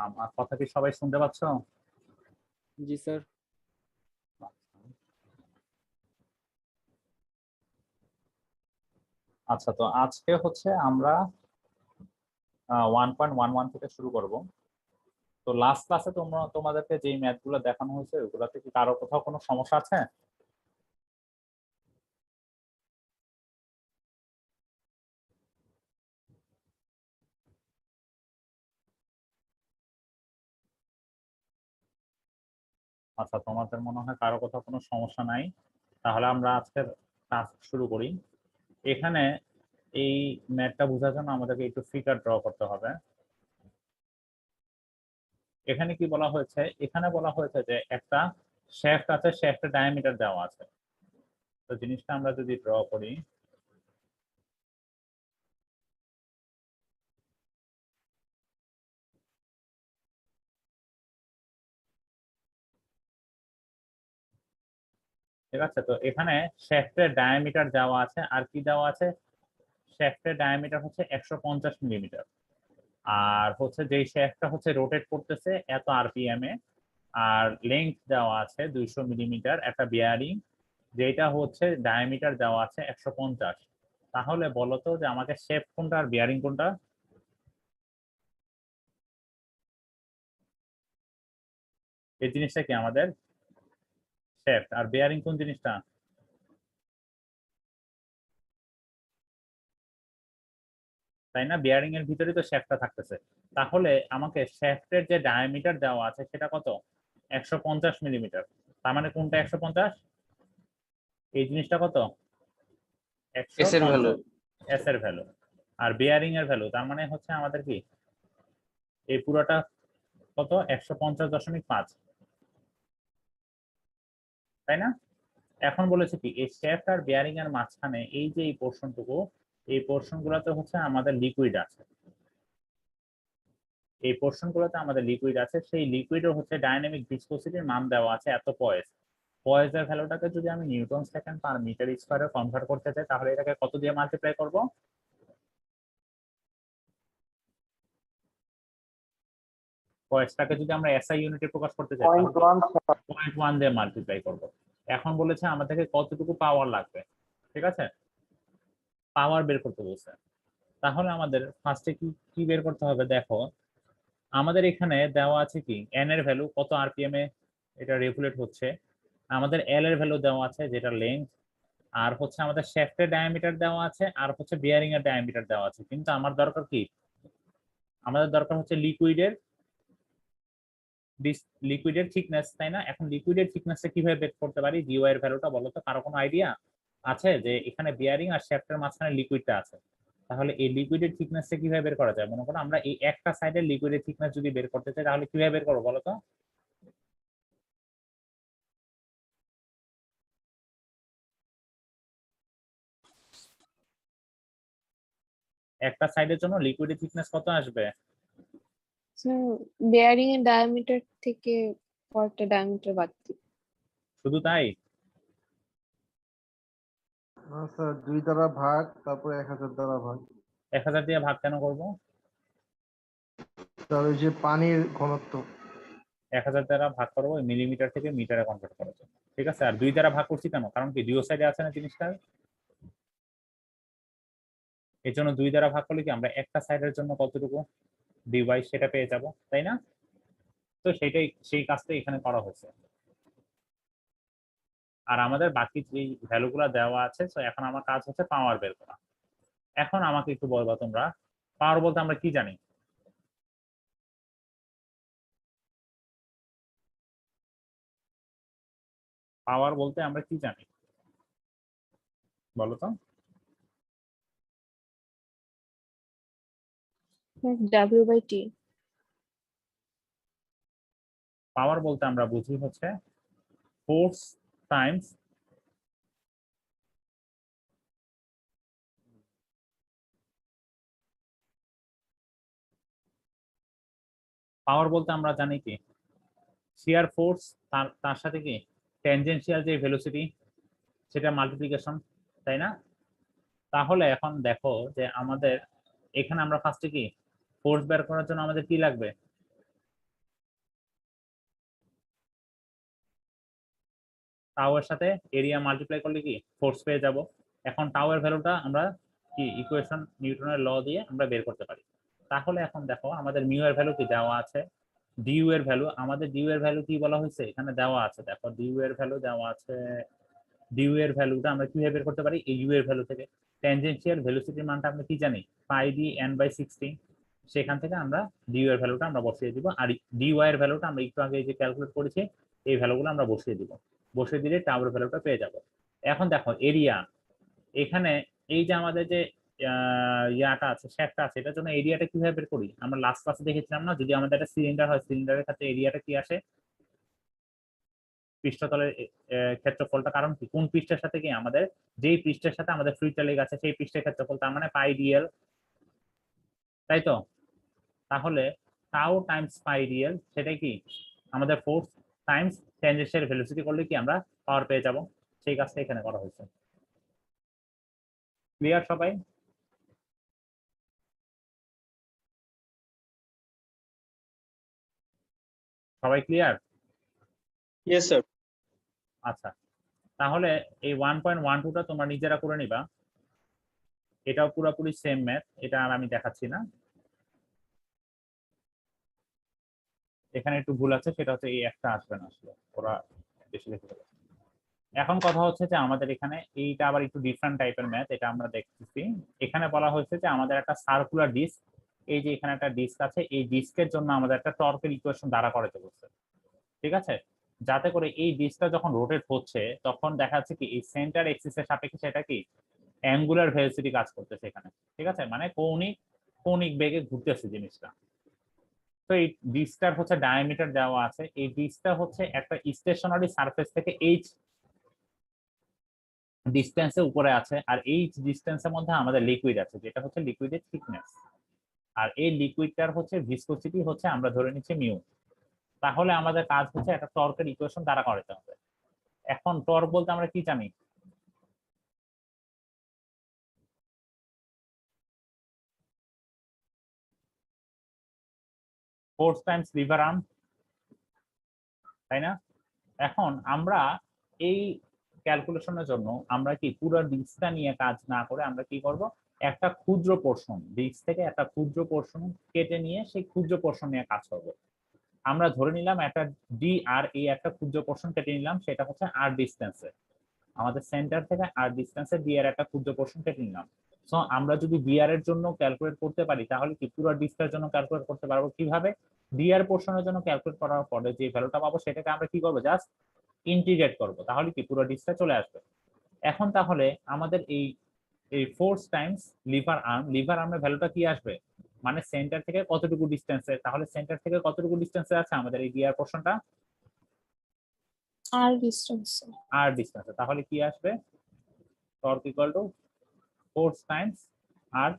আমার কথা কি সবাই শুনতে পাচ্ছ? জি স্যার। আচ্ছা, তো আজকে হচ্ছে আমরা 1.11 থেকে শুরু করব। তো লাস্ট ক্লাসে তোমাদেরকে যেই ম্যাথ গুলো দেখানো হয়েছে ওগুলাতে কি কারো কোথাও কোনো সমস্যা আছে? আচ্ছা, তোমাদের মনে হয় কারো কোথাও কোনো সমস্যা নাই। তাহলে আমরা আজকের ক্লাস শুরু করি। এখানে এই ম্যাথটা বোঝার জন্য আমাদেরকে একটু ফিগার ড্র করতে হবে। এখানে কি বলা হয়েছে? এখানে বলা হয়েছে যে একটা শ্যাফট আছে, শ্যাফটের ডায়ামিটার দেওয়া আছে। তো জিনিসটা আমরা যদি ড্র করি, ঠিক আছে? তো এখানে শ্যাফটের ডায়ামিটার দেওয়া আছে, আর কি দেওয়া আছে? শ্যাফটের ডায়ামিটার হচ্ছে 150 মিলিমিটার। আর হচ্ছে যেই শ্যাফটটা হচ্ছে রোটেট করতেছে এত আরপিএম এ। আর লেংথ দেওয়া আছে 200 মিলিমিটার, একটা বিয়ারিং যেটা হচ্ছে ডায়ামিটার দেওয়া আছে 150। তাহলে বলতো যে আমাকে শেফট কোনটা আর বিয়ারিং কোনটা? এই জিনিসটা কি আমাদের শেফট, আর বিয়ারিং কোন জিনিসটা? তাই না? বিয়ারিং এর ভিতরে তো শ্যাফটটা থাকতেছে। তাহলে আমাকে শ্যাফটের যে ডায়ামিটার দেওয়া আছে সেটা কত? 150 মিলিমিটার। তার মানে কোনটা 150? এই জিনিসটা কত? এস এর ভ্যালু 150 এস এর ভ্যালু। আর বিয়ারিং এর ভ্যালু তার মানে হচ্ছে আমাদের কি এই পুরোটা কত? 150.5, তাই না? এখন বলেছে কি এই শ্যাফট আর বিয়ারিং এর মাঝখানে এই যে এই পোর্শনটুকু, এই পোর্শন গুলোতে হচ্ছে আমাদের লিকুইড আছে। এই পোর্শন গুলোতে আমাদের লিকুইড আছে, সেই লিকুইডের হচ্ছে ডাইনামিক ভিসকোসিটির মান দেওয়া আছে এত পয়েস। পয়েসের ভ্যালুটাকে যদি আমি নিউটন সেকেন্ড পার মিটার স্কয়ারে কনভার্ট করতে চাই তাহলে এটাকে কত দিয়ে মাল্টিপ্লাই করব? পয়েসটাকে যদি আমরা এসআই ইউনিটে প্রকাশ করতে চাই তাহলে 0.1 দিয়ে মাল্টিপ্লাই করব। এখন বলেছে আমাদেরকে কতটুকু পাওয়ার লাগবে, ঠিক আছে? পাওয়ার বের করতে বলছে। তাহলে আমাদের ফার্স্টে কি কি বের করতে হবে দেখো। আমাদের এখানে দেওয়া আছে কি এন এর ভ্যালু কত আরপিএম এ এটা রেগুলেট হচ্ছে। আমাদের এল এর ভ্যালু দেওয়া আছে যেটা লেন্থ। আর হচ্ছে আমাদের শ্যাফটের ডায়ামিটার দেওয়া আছে, আর হচ্ছে বিয়ারিং এর ডায়ামিটার দেওয়া আছে। কিন্তু আমার দরকার কি? আমাদের দরকার হচ্ছে লিকুইডের থিকনেস, তাই না? এখন লিকুইডের থিকনেসটা কিভাবে বের করতে পারি? জিওআই এর ভ্যালুটা বলো তো, কারো কোনো আইডিয়া আছে? যে এখানে বিয়ারিং আর শ্যাফটের মাঝখানে লিকুইডটা আছে, তাহলে এই লিকুইডের থিকনেসটা কিভাবে বের করা যায়? মনে করো আমরা এই একটা সাইডের লিকুইডের থিকনেস যদি বের করতে চাই তাহলে কিভাবে বের করবো বলো তো? একটা সাইডের জন্য লিকুইডের থিকনেস কত আসবে? স্যার বেয়ারিং এর ডায়ামিটার থেকে পরটা ডায়ামিটার বাদ দিই। শুধু তাই? স্যার 2 দ্বারা ভাগ, তারপরে 1000 দ্বারা ভাগ। 1000 দিয়ে ভাগ কেন করব? স্যার ওই যে পানির ঘনত্ব। 1000 দ্বারা ভাগ করবো মিলিমিটার থেকে মিটারে কনভার্ট করার জন্য, ঠিক আছে? আর 2 দ্বারা ভাগ করছি কেন? কারণ কি দুই সাইডে আছে না জিনিসটা, এর জন্য 2 দ্বারা ভাগ করলে কি আমরা একটা সাইডের জন্য কতটুকু ডিভাইস সেটা পেয়ে যাব, তাই না? তো সেটাই, সেই কাজটাই এখানে করা হয়েছে। আর আমাদের বাকি যে ভ্যালুগুলো দেওয়া আছে, তো এখন আমার কাজ হচ্ছে পাওয়ার বের করা। এখন আমাকে একটু বলবা তোমরা, পাওয়ার বলতে আমরা কি জানি? পাওয়ার বলতে আমরা কি জানি বলো তো? W/T। পাওয়ার বলতে আমরা বুঝি হচ্ছে ফোর্স টাইমস পাওয়ার বলতে আমরা জানি কি শিয়ার ফোর্স, তার তার সাথে কি ট্যানজেনশিয়াল যে ভেলোসিটি সেটা মাল্টিপ্লিকেশন, তাই না? তাহলে এখন দেখো যে আমাদের এখানে আমরা ফার্স্টে কি ফোর্স বের করার জন্য আমাদের কি লাগবে? টাউ এর সাথে এরিয়া মাল্টিপ্লাই করলে কি ফোর্স পেয়ে যাব। এখন টাউ এর ভ্যালুটা আমরা কি ইকুয়েশন নিউটনের ল দিয়ে আমরা বের করতে পারি। তাহলে এখন দেখো আমাদের মিউ এর ভ্যালু কি দেওয়া আছে, ডিইউ এর ভ্যালু, আমাদের ডিইউ এর ভ্যালু কি বলা হয়েছে এখানে দেওয়া আছে, দেখো ডিইউ এর ভ্যালু দেওয়া আছে। ডিইউ এর ভ্যালুটা আমরা কিভাবে বের করতে পারি, এই ইউ এর ভ্যালু থেকে। ট্যানজেনশিয়াল ভেলোসিটির মানটা আমরা কি জানি, পাই ডি এন বাই 16, সেখান থেকে আমরা ডিইউ এর ভ্যালুটা আমরা বসিয়ে দিব। আর ডিওয়াই এর ভ্যালুটা আমরা একটু আগে যে ক্যালকুলেট করেছি এই ভ্যালুগুলো আমরা বসিয়ে দিব, বসিয়ে দিলে টাউ এর ভ্যালুটা পেয়ে যাব। এখন দেখো এরিয়া, এখানে এই যে আমাদের যে ইয়াটা আছে শ্যাফটটা আছে, এটার জন্য এরিয়াটা কিভাবে বের করি, আমরা লাস্ট ক্লাসে দেখেছিলাম না, যদি আমাদের একটা সিলিন্ডার হয় সিলিন্ডারের ক্ষেত্রে এরিয়াটা কি আসে, পৃষ্ঠতলের ক্ষেত্রফলটা, কারণ কি কোন পৃষ্ঠের সাথে কি আমাদের যেই পৃষ্ঠের সাথে আমাদের ফ্লুইডটা লেগে আছে সেই পৃষ্ঠের ক্ষেত্রফল, তার মানে পাই ডিএল, তাই তো। তাহলে টাউ টাইমস পাই ডিএল সেটাই কি আমাদের ফোর্স টাইমস ট্যানজেনশিয়াল ভেলোসিটি করলে কি আমরা পাওয়ার পেয়ে যাব, সেই কাজটা এখানে করা হয়েছে। ক্লিয়ার সবাই? সবাই ক্লিয়ার? Yes sir. আচ্ছা, তাহলে এই 1.12টা তোমরা নিজেরা করে নিবা, এটাও পুরোপুরি সেম ম্যাথ, এটা আর আমি দেখাচ্ছি না। এখানে একটু ভুল আছে, সেটা হচ্ছে এই একটা আসবে না, আসলে ওরা বেশি লিখে ফেলেছে। এখন কথা হচ্ছে যে আমাদের এখানে এইটা আবার একটু ডিফারেন্ট টাইপের ম্যাথ, এটা আমরা দেখতেছি। এখানে বলা হয়েছে যে আমাদের একটা সার্কুলার ডিস্ক, এই যে এখানে একটা ডিস্ক আছে, এই ডিস্কের জন্য আমাদের একটা টর্কের ইকুয়েশন দ্বারা করাতে বলছে, ঠিক আছে। যাতে করে এই ডিস্কটা যখন রোটেট হচ্ছে তখন দেখা যাচ্ছে কি এই সেন্টার এক্সিসের সাপেক্ষে সেটা কি অ্যাঙ্গুলার ভেলোসিটি কাজ করতেছে এখানে, ঠিক আছে, মানে কৌণিক কৌণিক বেগে ঘুরতেছে জিনিসটা। তো এই ডিস্কটার হচ্ছে ডায়ামিটার দেওয়া আছে, এই ডিস্কটা হচ্ছে একটা স্টেশনারি সারফেস থেকে এইচ ডিস্টেন্সে উপরে আছে, আর এইচ ডিস্টেন্সের মধ্যে আমাদের লিকুইড আছে, যেটা হচ্ছে লিকুইডের থিকনেস, আর এই লিকুইডটার হচ্ছে ভিসকোসিটি হচ্ছে আমরা ধরে নিচ্ছি মিউ। তাহলে আমাদের কাজ হচ্ছে একটা টর্কের ইকুয়েশন দ্বারা করাতে হবে। এখন টর্ক বলতে আমরা কি জানি, ফোর্স টাইমস লিভার আর্ম, তাই না। এখন আমরা এই ক্যালকুলেশনের জন্য আমরা কি পুরো ডিস্কটা নিয়ে কাজ না করে আমরা কি করব, একটা ক্ষুদ্র পোর্শন ডিস্ক থেকে একটা ক্ষুদ্র পোর্শন কেটে নিয়ে সেই ক্ষুদ্র পোর্শন নিয়ে কাজ করব। আমরা ধরে নিলাম একটা ডি আর এই একটা ক্ষুদ্র পোর্শন কেটে নিলাম, সেটা হচ্ছে আর ডিস্টেন্সে, আমাদের সেন্টার থেকে আর ডিস্টেন্সে ডি আর একটা ক্ষুদ্র পোর্শন কেটে নিলাম। সো আমরা যদি বিআর এর জন্য ক্যালকুলেট করতে পারি তাহলে কি পুরো ডিস্কের জন্য ক্যালকুলেট করতে পারবো কিভাবে, ডিআর পোর্শনের জন্য ক্যালকুলেট করার পরে যে ভ্যালুটা পাবো সেটাকে আমরা কি করবো, জাস্ট ইন্টিগ্রেট করব, তাহলে কি পুরো ডিস্কটা চলে আসবে। এখন তাহলে আমাদের এই এই ফোর্স টাইমস লিভার আর্মের ভ্যালুটা কি আসবে, মানে সেন্টার থেকে কতটুকু ডিস্টেন্সে, তাহলে সেন্টার থেকে কতটুকু ডিস্টেন্সে আছে আমাদের এই ডিআর পোর্শনটা, আর ডিস্টেন্স। আর ডিস্টেন্সে, তাহলে কি আসবে, torque equal to force times R.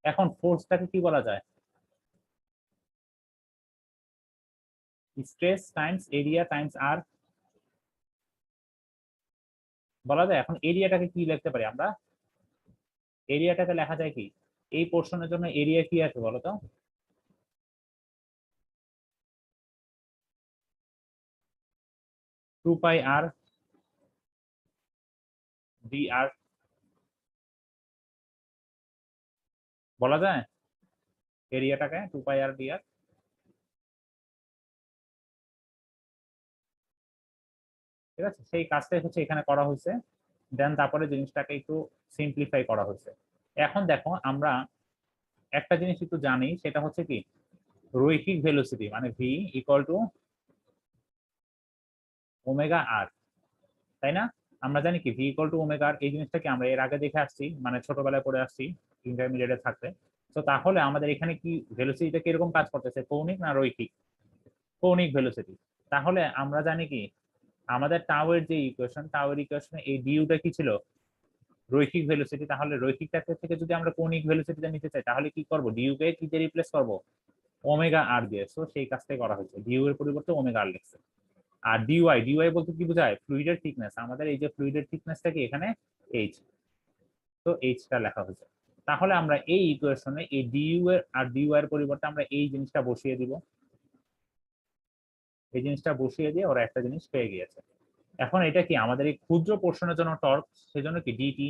এখন ফোর্সটাকে কি বলা যায়, stress times area times R বলা যায়। এখন এরিয়াটাকে কি লিখতে পারি আমরা, এরিয়াটাকে লেখা যায় কি, এই পোর্শনের জন্য এরিয়া কি আছে বলো তো, টু পাই আর ডি আর বলা যায়, এরিয়াটাকে টু পাই আর ডি আর, ঠিক আছে। সেই কাজটাই হচ্ছে এখানে করা হয়েছে, দেন তারপরে জিনিসটাকে একটু সিম্পলিফাই করা হয়েছে। এখন দেখো আমরা একটা জিনিস একটু জানি, সেটা হচ্ছে কি রৈখিক ভেলোসিটি, মানে ভি ইকুয়াল টু ওমেগা আর, তাই না। আমরা জানি কি ভি ইকুয়াল টু ওমেগা আর, এই জিনিসটাকে আমরা এর আগে দেখে আসছি, মানে ছোটবেলায় পড়ে আসছি ইন্টারমিডিয়েটে থাকতে। তো তাহলে আমাদের এখানে কি ভেলোসিটিটা কিরকম কাজ করতেছে, কৌণিক না রৈখিক, কৌণিক ভেলোসিটি। তাহলে আমরা জানি কি আমাদের টাওয়ের যে ইকুয়েশন, টাওয়ের ইকুয়েশনে এই ডিউটা কি ছিল, রৈখিক ভেলোসিটি। তাহলে রৈখিকটা থেকে যদি আমরা কৌণিক ভেলোসিটিটা নিতে চাই তাহলে কি করব, ডিউ কে কি দিয়ে রিপ্লেস করব, ওমেগা আর দিয়ে। সো সেই কাজটাই করা হয়েছে, ডিউ এর পরিবর্তে ওমেগা আর লিখছে। আর ডিওয়াই, ডিওয়াই বলতে কি বোঝায়, ফ্লুইডের থিকনেস, আমাদের এই যে ফ্লুইডের থিকনেসটা কি এখানে এইচ, তো এইচটা লেখা হয়েছে। তাহলে আমরা এই ইকুয়েশনে এই ডিইউ এর আর ডিওয়াই এর পরিবর্তে আমরা এই জিনিসটা বসিয়ে দিব, এই জিনিসটা বসিয়ে দিয়ে ওরা একটা জিনিস পেয়ে গিয়েছে। এখন এটা কি আমাদের এই ক্ষুদ্র পোর্শনের জন্য টর্ক, সেজন্য কি ডিটি।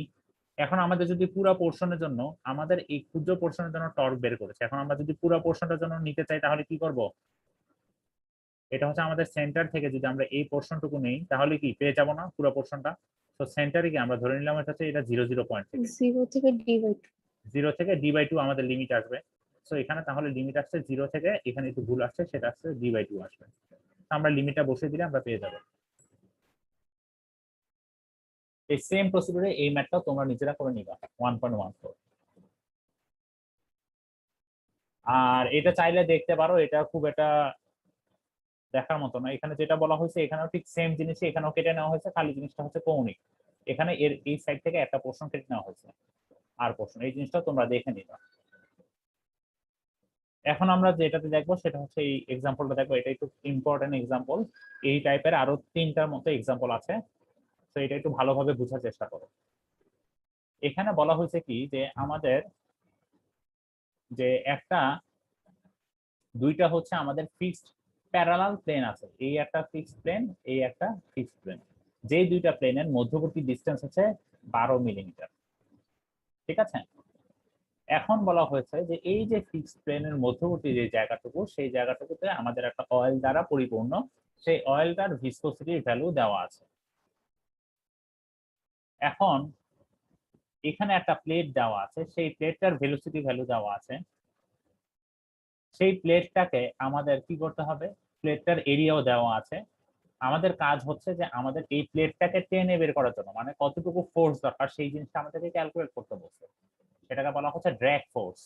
এখন আমাদের যদি পুরো পোর্শনের জন্য, আমাদের এই ক্ষুদ্র পোর্শনের জন্য টর্ক বের করেছে, এখন আমরা যদি পুরো পোর্শনটার জন্য নিতে চাই তাহলে কি করব? এটা হচ্ছে আমাদের সেন্টার থেকে যদি আমরা এই পোর্শনটুকু নেই তাহলে কি পেয়ে যাব না পুরো পোর্শনটা? তো সেন্টারে কি আমরা ধরে নিলাম এটা হচ্ছে এটা 0 পয়েন্ট থেকে 0 থেকে d/2। 0 থেকে d/2 আমাদের লিমিট আসবে। তো এখানে তাহলে লিমিট আসছে 0 থেকে, এখানে একটু ভুল আসছে, সেটা আসছে d/2 আসবে। তো আমরা লিমিটটা বসিয়ে দিলে আমরা পেয়ে যাব। এই সেম প্রসিডিউরে এই ম্যাথটাও তোমরা নিজেরা করে নিবা 1.14। আর এটা চাইলে দেখতে পারো, এটা খুব একটা দেখার মতো না। এখানে যেটা বলা হয়েছে এখানেও ঠিক সেম জিনিসই এখানেও কেটে নেওয়া হয়েছে, খালি জিনিসটা হচ্ছে কৌণিক। এখানে এর এই সাইড থেকে একটা পোর্শন কেটে নেওয়া হয়েছে, আর পোর্শন, এই জিনিসটা তোমরা দেখে নিবা। এখন আমরা যেটাতে দেখবো সেটা হচ্ছে এই এক্সাম্পলটা দেখবো, এটা একটু ইম্পর্টেন্ট এক্সাম্পল। এই টাইপের আরো 3টার মতো এক্সাম্পল আছে, তো এটা একটু ভালোভাবে বোঝার চেষ্টা করো। এখানে বলা হয়েছে কি যে আমাদের যে একটা দুইটা হচ্ছে আমাদের ফিক্সড প্যারালাল প্লেন আছে, এই একটা ফিক্সড প্লেন, এই একটা ফিক্সড প্লেন। যে দুইটা প্লেনের মধ্যবর্তী ডিসটেন্স হচ্ছে 12 মিলিমিটার। ঠিক আছে, এখন বলা হয়েছে যে এই যে ফিক্সড প্লেনের মধ্যবর্তী যে জায়গাটুকু, সেই জায়গাটুকুতে আমাদের একটা অয়েল দ্বারা পরিপূর্ণ, সেই অয়েলটার ভিসকোসিটির ভ্যালু দেওয়া আছে। এখন এখানে একটা প্লেট দেওয়া আছে, সেই প্লেটটার ভেলোসিটি ভ্যালু দেওয়া আছে। সেই প্লেটটাকে আমাদের কি করতে হবে, প্লেটটার এরিয়াও দেওয়া আছে। আমাদের কাজ হচ্ছে যে আমাদের এই প্লেটটাকে টেনে বের করার জন্য, মানে কতটুকু ফোর্স দরকার সেই জিনিসটা আমাদেরকে ক্যালকুলেট করতে বলছে, সেটাকে বলা হচ্ছে ড্র্যাগ ফোর্স।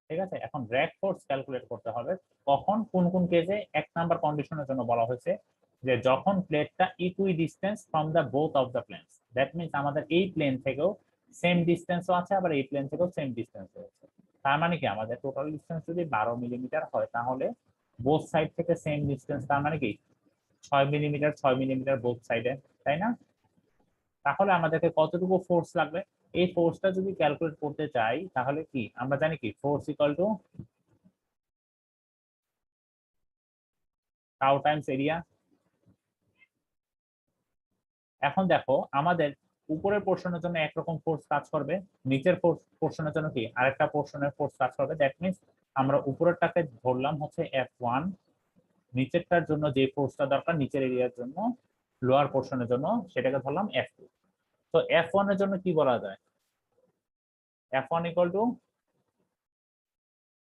ঠিক আছে, এখন ড্র্যাগ ফোর্স ক্যালকুলেট করতে হবে কখন কোন কোন কেসে। 1 নাম্বার কন্ডিশনের জন্য বলা হয়েছে যে যখন প্লেটটা equidistant from the both of the planes, that means আমাদের এই প্লেন থেকেও সেম ডিস্টেন্সও আছে, আবার এই প্লেন থেকেও সেম ডিস্টেন্স আছে। তার মানে কি আমাদের টোটাল ডিস্টেন্স যদি 12 মিলিমিটার হয় তাহলে বোথ সাইড থেকে সেম ডিস্টেন্স, তার মানে কি 6 মিলিমিটার 6 মিলিমিটার বোথ সাইডে, তাই না? তাহলে আমাদেরকে কতটুকু ফোর্স লাগবে, এই ফোর্সটা যদি ক্যালকুলেট করতে চাই তাহলে কি আমরা জানি কি force equal to tau times area. এখন দেখো আমাদের উপরের পোর্শনের জন্য একরকম ফোর্স কাজ করবে, নিচের পোর্শনের জন্য কি আরেকটা পোর্শনের ফোর্স কাজ করবে। দ্যাট মিনস আমরা উপরেরটাকে ধরলাম হচ্ছে F1, নিচেরটার জন্য যে ফোর্সটা দরকার নিচের এরিয়ার জন্য লোয়ার পোর্শনের জন্য সেটাকে ধরলাম F2। তো F1 এর জন্য কি বলা যায়, F1 ইকুয়াল টু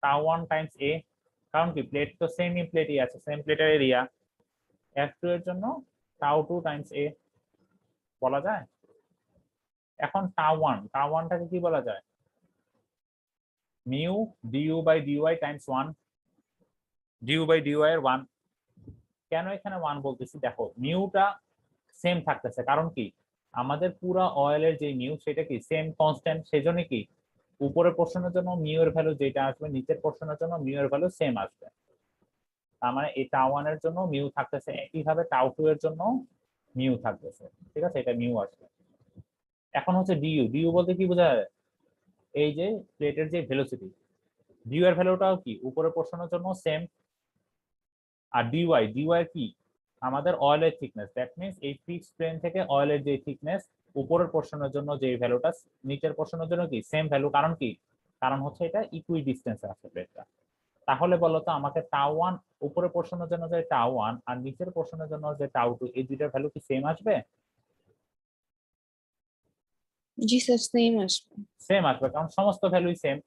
টাউ1 টাইমস এ, কারণ কি প্লেট তো সেম প্লেটই আছে, সেম প্লেটের এরিয়া। F2 এর জন্য টাউ2 টাইমস এ বলা যায়। এখন টাউ1টাকে কি বলা যায়, mu du by dy times 1, du by dy এর 1। কেন এখানে 1 বলতেছি, দেখো মিউটা সেম থাকতেছে, কারণ কি আমাদের পুরো অয়েলের যে মিউ সেটা কি সেম কনস্ট্যান্ট, সেজন্য কি উপরের পোর্শনের জন্য মিউ এর ভ্যালু যেটা আসবে নিচের পোর্শনের জন্য মিউ এর ভ্যালু সেম আসবে। তার মানে এই টাউ1 এর জন্য মিউ থাকতেছে, একইভাবে টাউ2 এর জন্য মিউ থাকতেছে। ঠিক আছে, এটা মিউ আসবে। এখন হচ্ছে ডিইউ, ডিইউ বলতে কি বোঝায়, এই যে প্লেটের যে ভেলোসিটি, ডিইউ এর ভ্যালুটাও কি উপরের পোর্শনের জন্য সেম। আর ডিওয়াই, ডিওয়াই কি আমাদের অয়েলের থিকনেস, দ্যাট মিনস এই ফিক্সড প্লেন থেকে অয়েলের যে থিকনেস উপরের পোর্শনের জন্য যে ভ্যালুটা নিচের পোর্শনের জন্য কি সেম ভ্যালু, কারণ কি কারণ হচ্ছে এটা ইকুই ডিস্টেন্সে আছে প্লেটটা। তাহলে বলতো আমাকে টাউ1 উপরের পোর্শনের জন্য যে টাউ1 আর নিচের পোর্শনের জন্য যে টাউ2, এই দুইটার ভ্যালু কি সেম আসবে? জি স্যার, সেম আসবে। সেম আসবে, কারণ সমস্ত ভ্যালুই সেম।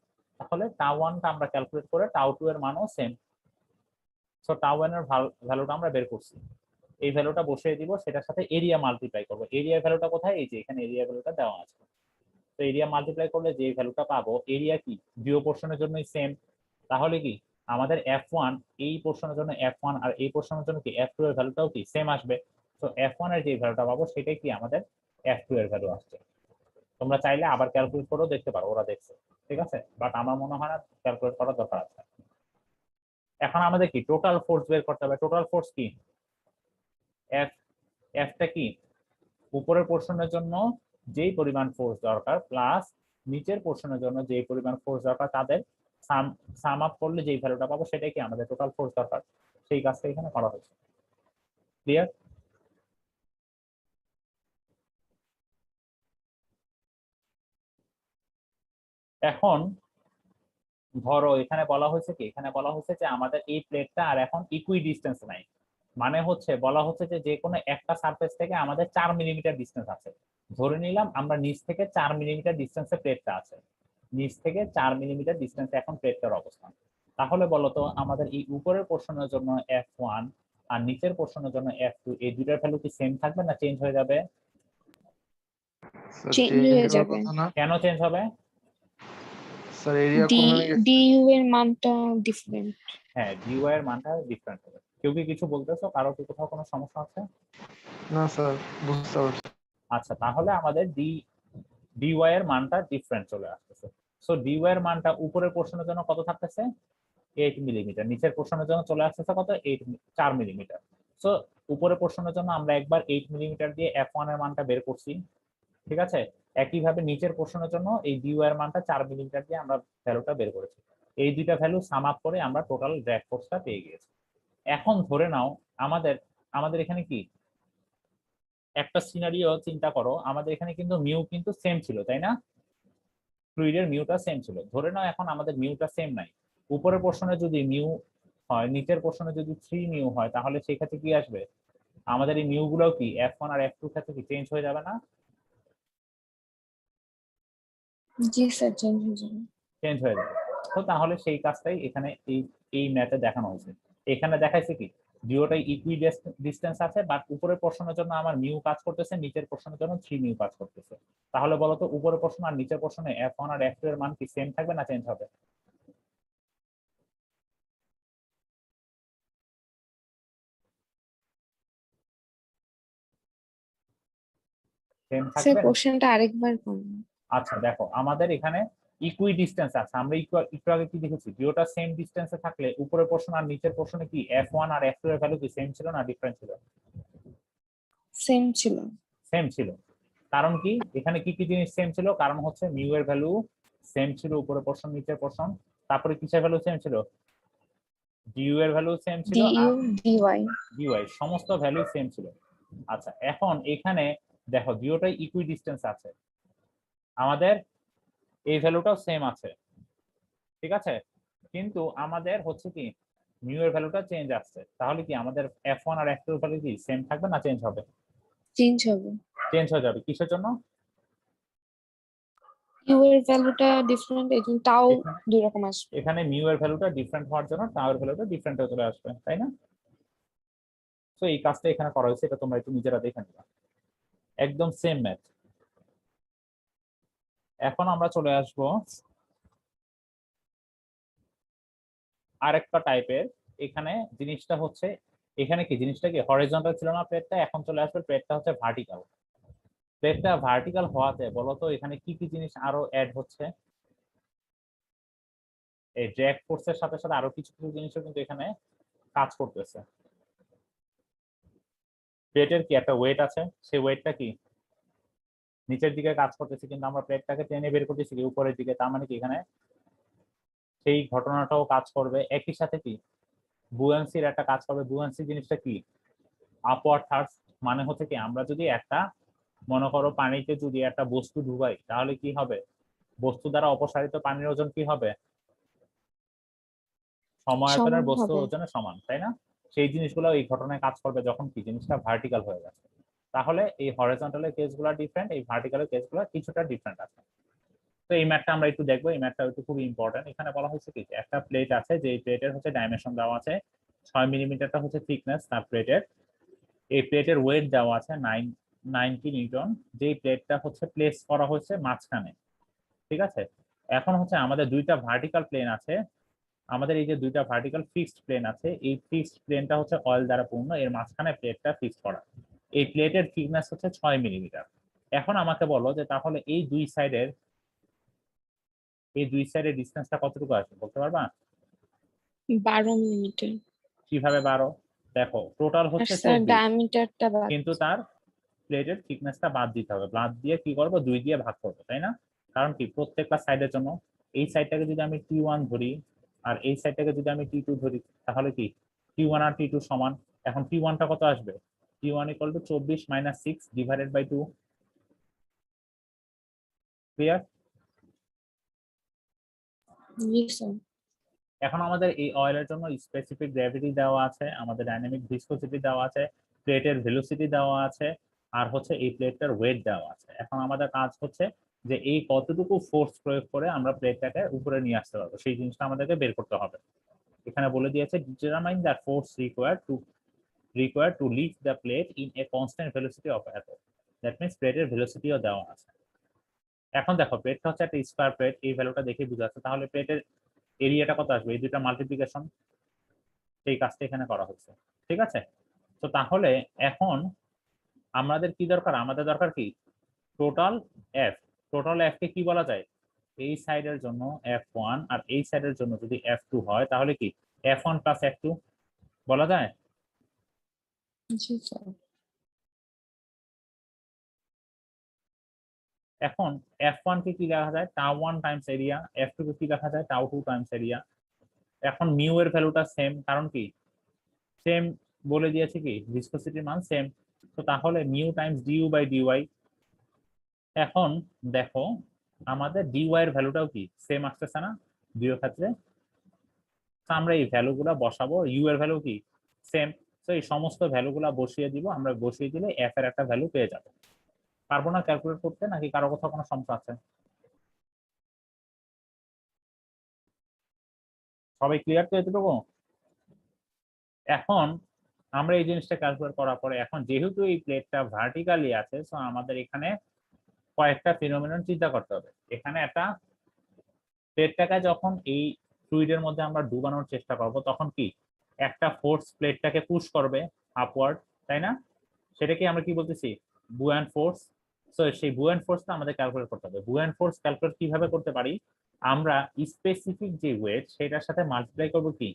তাহলে টাউ1টা আমরা ক্যালকুলেট করে টাউ2 এর মানও সেম। সো টাউ1 এর ভ্যালুটা আমরা বের করছি, এই ভ্যালুটা বসিয়ে দিব, সেটার সাথে এরিয়া মাল্টিপ্লাই করবো। এরিয়া ভ্যালুটা কোথায়, এই যে এখানে এরিয়া ভ্যালুটা দেওয়া আছে। তো এরিয়া মাল্টিপ্লাই করলে যে ভ্যালুটা পাবো, এরিয়া কি দুই পোর্শনের জন্যই সেম, তাহলে কি আমাদের F1 এই পোর্শনের জন্য F1 আর এই পোর্শনের জন্য কি F2 এর ভ্যালুটাও কি সেম আসবে। তো F1 এর যে ভ্যালুটা পাবো সেটাই কি আমাদের F2 এর ভ্যালু আসছে। তোমরা চাইলে আবার ক্যালকুলেট করেও দেখতে পারো, ওরা দেখছে। ঠিক আছে, বাট আমার মনে হয় না ক্যালকুলেট করার দরকার আছে। এখন আমাদের কি টোটাল ফোর্স বের করতে হবে। টোটাল ফোর্স কি এফ, এফটা কি উপরের পোর্শনের জন্য যেই পরিমাণ ফোর্স দরকার প্লাস নিচের পোর্শনের জন্য যেই পরিমাণ ফোর্স দরকার, তাদের সাম আপ করলে যেই ভ্যালুটা পাবো সেটাই কি আমাদের টোটাল ফোর্স দরকার। সেই কাজটা এখানে করা হয়েছে। ক্লিয়ার? এখন ধরো এখানে বলা হয়েছে কি, এখানে বলা হয়েছে যে আমাদের এই প্লেটটা আর এখন ইকুই ডিস্টেন্স নাই, মানে হচ্ছে বলা হচ্ছে যে যে কোনো একটা সারফেস থেকে আমাদের 4 মিলিমিটার ডিস্টেন্স আছে। ধরে নিলাম আমরা নিচ থেকে 4 মিলিমিটার ডিস্টেন্সে প্লেটটা আছে, নিচ থেকে 4 মিলিমিটার ডিস্টেন্সে এখন প্লেটটার অবস্থান। তাহলে বলতো আমাদের এই উপরের পোর্শনের জন্য F1 আর নিচের পোর্শনের জন্য F2 এই দুইটার ভ্যালু কি সেম থাকবে না চেঞ্জ হয়ে যাবে? স্যার চেঞ্জ চেঞ্জ হয়ে হওয়ার যাবে। কথা না কেন চেঞ্জ হবে? স্যার, এরিয়া ডি কমে গেছে। ডিইউ এর মানটা ডিফারেন্ট। হ্যাঁ, ডিউ এর মানটা ডিফারেন্ট হবে। কেউ কি কিছু বলতেছো? কারো কি কোথাও কোনো সমস্যা আছে? না স্যার, বুঝতে পারছি। আচ্ছা, তাহলে আমাদের ডিওয়াই এর মানটা ডিফারেন্ট চলে আসতেছে। সো ডিওয়াই এর মানটা উপরের পোর্শনের জন্য কত থাকতেছে? 8 মিলিমিটার। নিচের পোর্শনের জন্য চলে আসতেছে কত? 4 মিলিমিটার। সো উপরের পোর্শনের জন্য আমরা একবার 8 মিলিমিটার দিয়ে F1 এর মানটা বের করছি, ঠিক আছে? একইভাবে নিচের পোর্শনের জন্য এই ডিওয়াই এর মানটা 4 মিলিমিটার দিয়ে আমরা ভ্যালুটা বের করেছি। এই দুইটা ভ্যালু সাম আপ করে আমরা টোটাল ড্র্যাগ ফোর্সটা পেয়ে গিয়েছি। এখন ধরে নাও আমাদের আমাদের এখানে কি একটা সিনারিও চিন্তা করো, আমাদের এখানে কিন্তু মিউ কিন্তু সেম ছিল, তাই না? ফ্লুইডের মিউটা সেম ছিল। ধরে নাও এখন আমাদের মিউটা সেম নাই, উপরের পোর্শনে যদি মিউ হয়, নিচের পোর্শনে যদি 3 মিউ হয়, তাহলে সেই ক্ষেত্রে কি আসবে? আমাদের এই মিউ গুলো কি F1 আর F2 ক্ষেত্রে কি চেঞ্জ হয়ে যাবে না? জি স্যার, চেঞ্জ হয়ে যাবে। চেঞ্জ হয়ে যাবে। তো তাহলে সেই কাজটাই এখানে এই এই ম্যাথে দেখানো হয়েছে। এখানে দেখাইছে কি দুটোটাই ইকুই ডিস্টেন্স আছে, বাট উপরের পোর্শনের জন্য আমার মিউ কাজ করতেছে, নিচের পোর্শনের জন্য 3 মিউ কাজ করতেছে। তাহলে বলতো উপরের পোর্শন আর নিচের পোর্শনে F1 আর F2 এর মান কি সেম থাকবে না চেঞ্জ হবে? সেম স্যার থাকবে? কোশ্চেনটা আরেকবার করুন। আচ্ছা দেখো, আমাদের এখানে ইকুই ডিস্টেন্স আছে। আমরা একটু আগে কি দেখেছি, দুটোটা সেম ডিস্টেন্সে থাকলে উপরের পোর্শন আর নিচের পোর্শনে কি F1 আর F2 এর ভ্যালু কি সেম ছিল না ডিফারেন্ট ছিল? সেম ছিল। সেম ছিল। কারণ কি এখানে কি কি জিনিস সেম ছিল? কারণ হচ্ছে মিউ এর ভ্যালু সেম ছিল উপরের পোর্শন নিচের পোর্শন, তারপরে কিসের ভ্যালু সেম ছিল? ডিইউ এর ভ্যালু সেম ছিল ডিইউ আর ডিওয়াই। ডিওয়াই সমস্ত ভ্যালু সেম ছিল। আচ্ছা এখন এখানে দেখো দুটোটাই ইকুই ডিস্টেন্স আছে, আমাদের এই ভ্যালুটাও সেম আছে, ঠিক আছে? কিন্তু আমাদের হচ্ছে কি মিউ এর ভ্যালুটা চেঞ্জ আসছে, তাহলে কি আমাদের F1 আর F2 এর ভ্যালু কি সেম থাকবে না চেঞ্জ হবে? চেঞ্জ হবে। চেঞ্জ হয়ে যাবে। কিসের জন্য? ইউ এর ভ্যালুটা ডিফারেন্ট, এই জন্য তাও এখানে দুই রকম আসবে। এখানে মিউ এর ভ্যালুটা ডিফারেন্ট হওয়ার জন্য টাও এর ভ্যালুটা ডিফারেন্ট হয়ে চলে আসবে, তাই না? তো এই কাজটা এখানে করা হয়েছে, এটা তোমরা একটু নিজেরা দেখে নিবা, একদম সেম ম্যাথ। এখন আমরা চলে আসবো আরেকটা টাইপের। এখানে জিনিসটা হচ্ছে, এখানে কি জিনিসটা কি হরিজন্টাল ছিল না প্লেটটা, এখন চলে আসবে প্লেটটা হচ্ছে ভার্টিক্যাল। প্লেটটা ভার্টিক্যাল হওয়াতে বলতো এখানে কি কি জিনিস আরো অ্যাড হচ্ছে? এই ড্র্যাগ ফোর্সের সাথে সাথে আরো কিছু কিছু জিনিসও কিন্তু এখানে কাজ করতেছে। প্লেটের কি একটা ওয়েট আছে, সেই ওয়েটটা কি নিচের দিকে কাজ করতেছে, কিন্তু আমরা প্লেটটাকে টেনে বের করতেছি কি উপরের দিকে, তার মানে কি এখানে সেই ঘটনাটাও কাজ করবে। একই সাথে কি বুয়ান্সির একটা কাজ করবে। বুয়ান্সি জিনিসটা কি? আপওয়ার্ড থার্স, মানে হচ্ছে কি আমরা যদি একটা মনে করো পানিতে যদি একটা বস্তু ডুবাই, তাহলে কি হবে? বস্তু দ্বারা অপসারিত পানির ওজন কি হবে? সমায়তনের সমান বস্তু হবে। ওজনের সমান, তাই না? সেই জিনিসগুলো এই ঘটনায় কাজ করবে যখন কি জিনিসটা ভার্টিক্যাল হয়ে যাচ্ছে। তাহলে এই হরিজন্টালের কেসগুলো ডিফারেন্ট, এই ভার্টিক্যালের কেসগুলো কিছুটা ডিফারেন্ট আছে। তো এই ম্যাথটা আমরা একটু দেখবো, এই ম্যাথটা একটু খুবই ইম্পর্টেন্ট। এখানে বলা হয়েছে কি একটা প্লেট আছে, যে প্লেটের হচ্ছে ডাইমেনশন দেওয়া আছে 6 মিলিমিটারটা হচ্ছে থিকনেস তার প্লেটের। এই প্লেটের ওয়েট দেওয়া আছে 90 নিউটন। যেই প্লেটটা হচ্ছে প্লেস করা হয়েছে মাঝখানে, ঠিক আছে? এখন হচ্ছে আমাদের দুইটা ভার্টিক্যাল প্লেন আছে, আমাদের এই যে দুইটা ভার্টিক্যাল ফিক্সড প্লেন আছে, এই ফিক্সড প্লেনটা হচ্ছে অয়েল দ্বারা পূর্ণ, এর মাঝখানে প্লেটটা ফিক্সড করা। এই প্লেটের থিকনেস হচ্ছে 6 মিলিমিটার। এখন আমাকে বলো যে তাহলে এই দুই সাইডের ডিস্টেন্সটা কতটুকু আসবে বলতে পারবা? 12 মিলিমিটার। কিভাবে 12? দেখো টোটাল আর হচ্ছে স্যার 24, ডায়ামিটারটা বাদ। কিন্তু তার প্লেটের থিকনেসটা বাদ দিতে হবে। বাদ দিয়ে কি করবো? 2 দিয়ে ভাগ করবো, তাই না? কারণ কি প্রত্যেকটা সাইডের জন্য এই সাইডটাকে যদি আমি T1 ধরি আর এই সাইডটাকে যদি আমি T2 ধরি, তাহলে কি T1 আর T2 সমান। এখন T1টা কত আসবে? T1 = 24 - 6 / 2। ক্লিয়ার? জি স্যার। এখন আমাদের এই অয়েলের জন্য স্পেসিফিক গ্র্যাভিটি দেওয়া আছে, আমাদের ডাইনামিক ভিসকোসিটি দেওয়া আছে, প্লেটের ভেলোসিটি দেওয়া আছে, আর হচ্ছে এই প্লেটটার ওয়েট দেওয়া আছে। এখন আমাদের কাজ হচ্ছে যে এই কতটুকু ফোর্স প্রয়োগ করে আমরা প্লেটটাকে উপরে নিয়ে আসতে পারবো সেই জিনিসটা আমাদেরকে বের করতে হবে। এখানে বলে দিয়েছে determine the force required to lift the plate in a constant velocity of এত। দ্যাট মিন্স প্লেটের ভেলোসিটিও দেওয়া আছে। এখন দেখো প্লেটটা হচ্ছে একটা স্কয়ার প্লেট, এই ভ্যালুটা দেখে বুঝা যাচ্ছে, তাহলে প্লেটের এরিয়াটা কত আসবে? এই দুইটা মাল্টিপ্লিকেশন, সেই কাজটা এখানে করা হচ্ছে। ঠিক আছে, তো তাহলে এখন আমাদের কি দরকার? আমাদের দরকার কি টোটাল এফ। টোটাল এফ কে কি বলা যায়? এই সাইডের জন্য F1 আর এই সাইডের জন্য যদি F2 হয় তাহলে কি F1 প্লাস F2 বলা যায়? জি স্যার। এখন F1 কে কি লেখা যায়? টাউ1 টাইমস এরিয়া। F2 কে কি লেখা যায়? টাউ2 টাইমস এরিয়া। এখন মিউ এর ভ্যালুটা সেম, কারণ কি সেম বলে দিয়েছে, কি ভিসকোসিটির মান সেম, তো তাহলে mu times du by dy. এখন দেখো আমাদের ডিওয়াই এর ভ্যালুটাও কি সেম আসতেছে না দুই ক্ষেত্রে? তো আমরা এই ভ্যালুগুলা বসাবো, ইউ এর ভ্যালু কি সেম, তো এই সমস্ত ভ্যালুগুলা বসিয়ে দিব। আমরা বসিয়ে দিলে এফ এর একটা ভ্যালু পেয়ে যাব। পারবো না ক্যালকুলেট করতে, নাকি কারো কোথাও কোনো সমস্যা আছে? সবাই ক্লিয়ার তো এতটুকু? এখন আমরা এই জিনিসটা ক্যালকুলেট করার পরে, এখন যেহেতু এই প্লেটটা ভার্টিক্যালি আছে, তো আমাদের এখানে কয়েকটা ফিনোমিনন চিন্তা করতে হবে। এখানে একটা প্লেটটাকে যখন এই ফ্লুইডের মধ্যে আমরা ডুবানোর চেষ্টা করব, তখন কি একটা ফোর্স প্লেটটাকে পুশ করবে আপওয়ার্ড, তাই না? সেটাকে আমরা কি বলতেছি? Buoyant force. সো সেই বুয়ান্ট ফোর্সটা আমাদের ক্যালকুলেট করতে হবে। বুয়ান্ট ফোর্স ক্যালকুলেট কিভাবে করতে পারি? আমরা স্পেসিফিক যে ওয়েট সেটার সাথে মাল্টিপ্লাই করব কি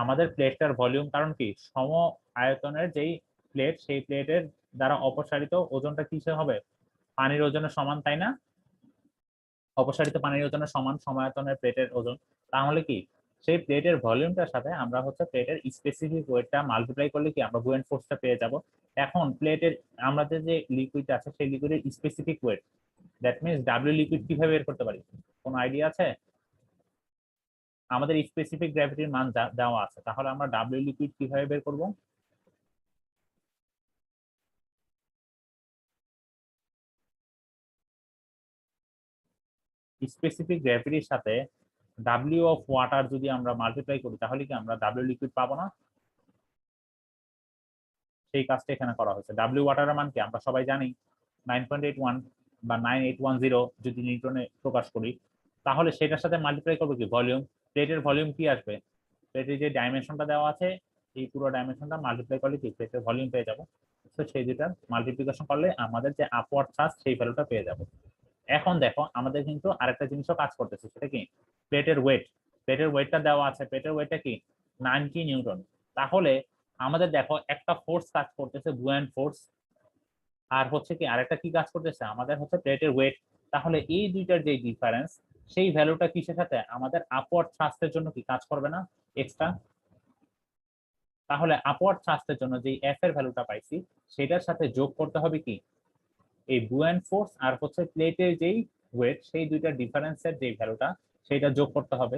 আমাদের প্লেটটার ভলিউম, কারণ কি সম আয়তনের যেই প্লেট সেই প্লেটের দ্বারা অপসারিত ওজনটা কিসে হবে? পানির ওজনের সমান, তাই না? অপসারিত পানির ওজনের সমান সমায়তনের প্লেটের ওজন। তাহলে কি সেই প্লেটের ভলিউমটার সাথে আমরা হচ্ছে প্লেটের স্পেসিফিক ওয়েটটা মাল্টিপ্লাই করলে কি আমরা বুয়েন্ট ফোর্সটা পেয়ে যাব। এখন প্লেটের আমাদের যে লিকুইড আছে সেই লিকুইডের specific weight, that means W liquid কিভাবে বের করতে পারি? কোনো আইডিয়া আছে? আমাদের স্পেসিফিক গ্র্যাভিটির মান দেওয়া আছে, তাহলে আমরা ডাব্লিউ লিকুইড কিভাবে বের করব? স্পেসিফিক গ্র্যাভিটির সাথে ডাব্লিউ অফ ওয়াটার যদি আমরা মাল্টিপ্লাই করি তাহলে কি আমরা ডাব্লিউ লিকুইড পাবো না? সেই কাজটা এখানে করা হয়েছে। ডাব্লিউ ওয়াটারের মান কি আমরা সবাই জানি 9.81 বা 9810 যদি নিউটনে প্রকাশ করি, তাহলে সেটার সাথে মাল্টিপ্লাই করবো কি ভলিউম। প্লেটের ভলিউম কি আসবে? প্লেটের যে ডাইমেনশনটা দেওয়া আছে এই পুরো ডাইমেনশনটা মাল্টিপ্লাই করলে কি প্লেটের ভলিউম পেয়ে যাবো। তো সেই দুটার মাল্টিপ্লিকেশন করলে আমাদের যে আপওয়ার্ড থ্রাস্ট সেই ভ্যালুটা পেয়ে যাবো। এখন দেখো আমাদের কিন্তু আরেকটা জিনিসও কাজ করতেছে, সেটা কি প্লেটের ওয়েট। প্লেটের ওয়েটটা দেওয়া আছে, প্লেটের ওয়েটটা কি 90 নিউটন। তাহলে আমাদের দেখো একটা ফোর্স কাজ করতেছে বুয়ান্ট ফোর্স, আর হচ্ছে কি আরেকটা কি কাজ করতেছে আমাদের হচ্ছে প্লেটের ওয়েট। তাহলে এই দুইটার যে ডিফারেন্স সেই ভ্যালুটা কিসের সাথে আমাদের আপওয়ার্ড থ্রাস্টের জন্য কি কাজ করবে না এক্সট্রা? তাহলে আপওয়ার্ড থ্রাস্টের জন্য যেই এফ এর ভ্যালুটা পাইছি সেটার সাথে যোগ করতে হবে কি এই বুয়ান্ট ফোর্স আর হচ্ছে প্লেটের যেই ওয়েট, সেই দুইটা ডিফারেন্সের যে ভ্যালুটা সেটা যোগ করতে হবে।